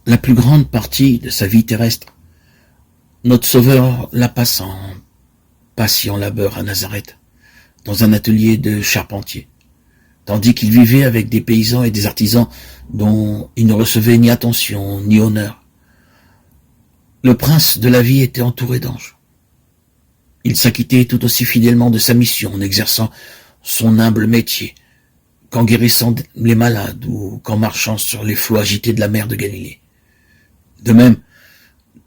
La plus grande partie de sa vie terrestre, notre Sauveur la passe en patient labeur à Nazareth, dans un atelier de charpentier, tandis qu'il vivait avec des paysans et des artisans dont il ne recevait ni attention ni honneur. Le prince de la vie était entouré d'anges. Il s'acquittait tout aussi fidèlement de sa mission en exerçant son humble métier, qu'en guérissant les malades ou qu'en marchant sur les flots agités de la mer de Galilée. De même,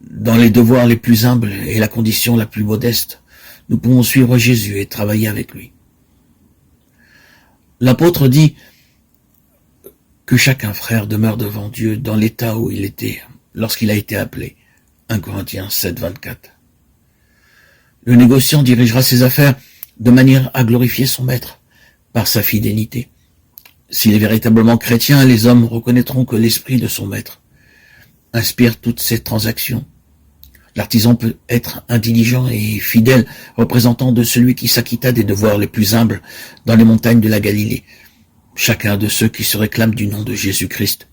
dans les devoirs les plus humbles et la condition la plus modeste, nous pouvons suivre Jésus et travailler avec lui. L'apôtre dit que chacun frère demeure devant Dieu dans l'état où il était lorsqu'il a été appelé. 1 Corinthiens 7, 24. Le négociant dirigera ses affaires de manière à glorifier son maître par sa fidélité. S'il est véritablement chrétien, les hommes reconnaîtront que l'esprit de son maître inspire toutes ses transactions. L'artisan peut être intelligent et fidèle, représentant de celui qui s'acquitta des devoirs les plus humbles dans les montagnes de la Galilée. Chacun de ceux qui se réclament du nom de Jésus-Christ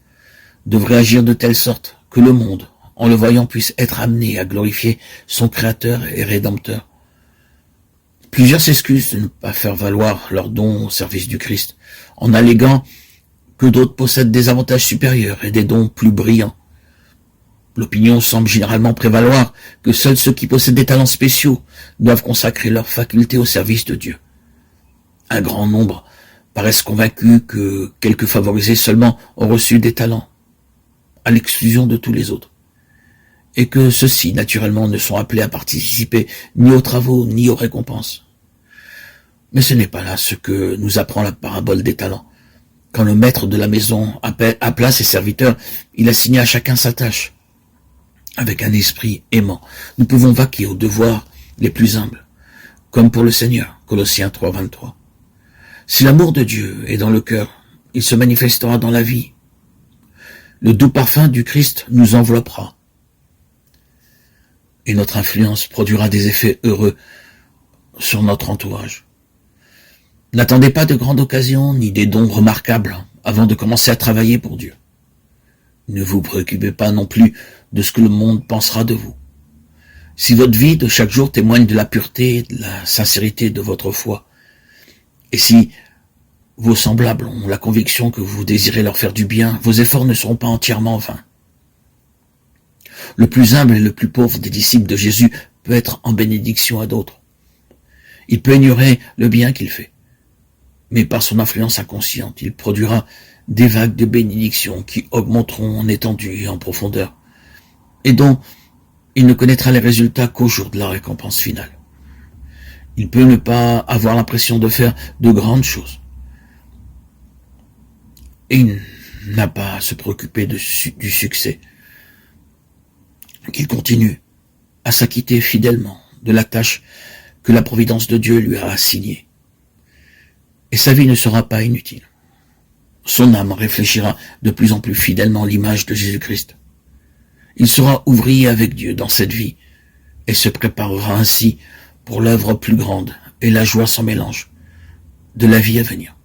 devrait agir de telle sorte que le monde, en le voyant, puisse être amené à glorifier son Créateur et Rédempteur. Plusieurs s'excusent de ne pas faire valoir leurs dons au service du Christ, en alléguant que d'autres possèdent des avantages supérieurs et des dons plus brillants. L'opinion semble généralement prévaloir que seuls ceux qui possèdent des talents spéciaux doivent consacrer leurs facultés au service de Dieu. Un grand nombre paraissent convaincus que quelques favorisés seulement ont reçu des talents, à l'exclusion de tous les autres, et que ceux-ci, naturellement, ne sont appelés à participer ni aux travaux ni aux récompenses. Mais ce n'est pas là ce que nous apprend la parabole des talents. Quand le maître de la maison appela ses serviteurs, il assigna à chacun sa tâche. Avec un esprit aimant, nous pouvons vaquer aux devoirs les plus humbles, comme pour le Seigneur, Colossiens 3, 23. Si l'amour de Dieu est dans le cœur, il se manifestera dans la vie. Le doux parfum du Christ nous enveloppera, et notre influence produira des effets heureux sur notre entourage. N'attendez pas de grandes occasions ni des dons remarquables avant de commencer à travailler pour Dieu. Ne vous préoccupez pas non plus de ce que le monde pensera de vous. Si votre vie de chaque jour témoigne de la pureté et de la sincérité de votre foi, et si vos semblables ont la conviction que vous désirez leur faire du bien, vos efforts ne seront pas entièrement vains. Le plus humble et le plus pauvre des disciples de Jésus peut être en bénédiction à d'autres. Il peut ignorer le bien qu'il fait, mais par son influence inconsciente, il produira des vagues de bénédictions qui augmenteront en étendue et en profondeur, et dont il ne connaîtra les résultats qu'au jour de la récompense finale. Il peut ne pas avoir l'impression de faire de grandes choses, et il n'a pas à se préoccuper du succès, qu'il continue à s'acquitter fidèlement de la tâche que la providence de Dieu lui a assignée. Et sa vie ne sera pas inutile. Son âme réfléchira de plus en plus fidèlement l'image de Jésus-Christ. Il sera ouvrier avec Dieu dans cette vie et se préparera ainsi pour l'œuvre plus grande et la joie sans mélange de la vie à venir.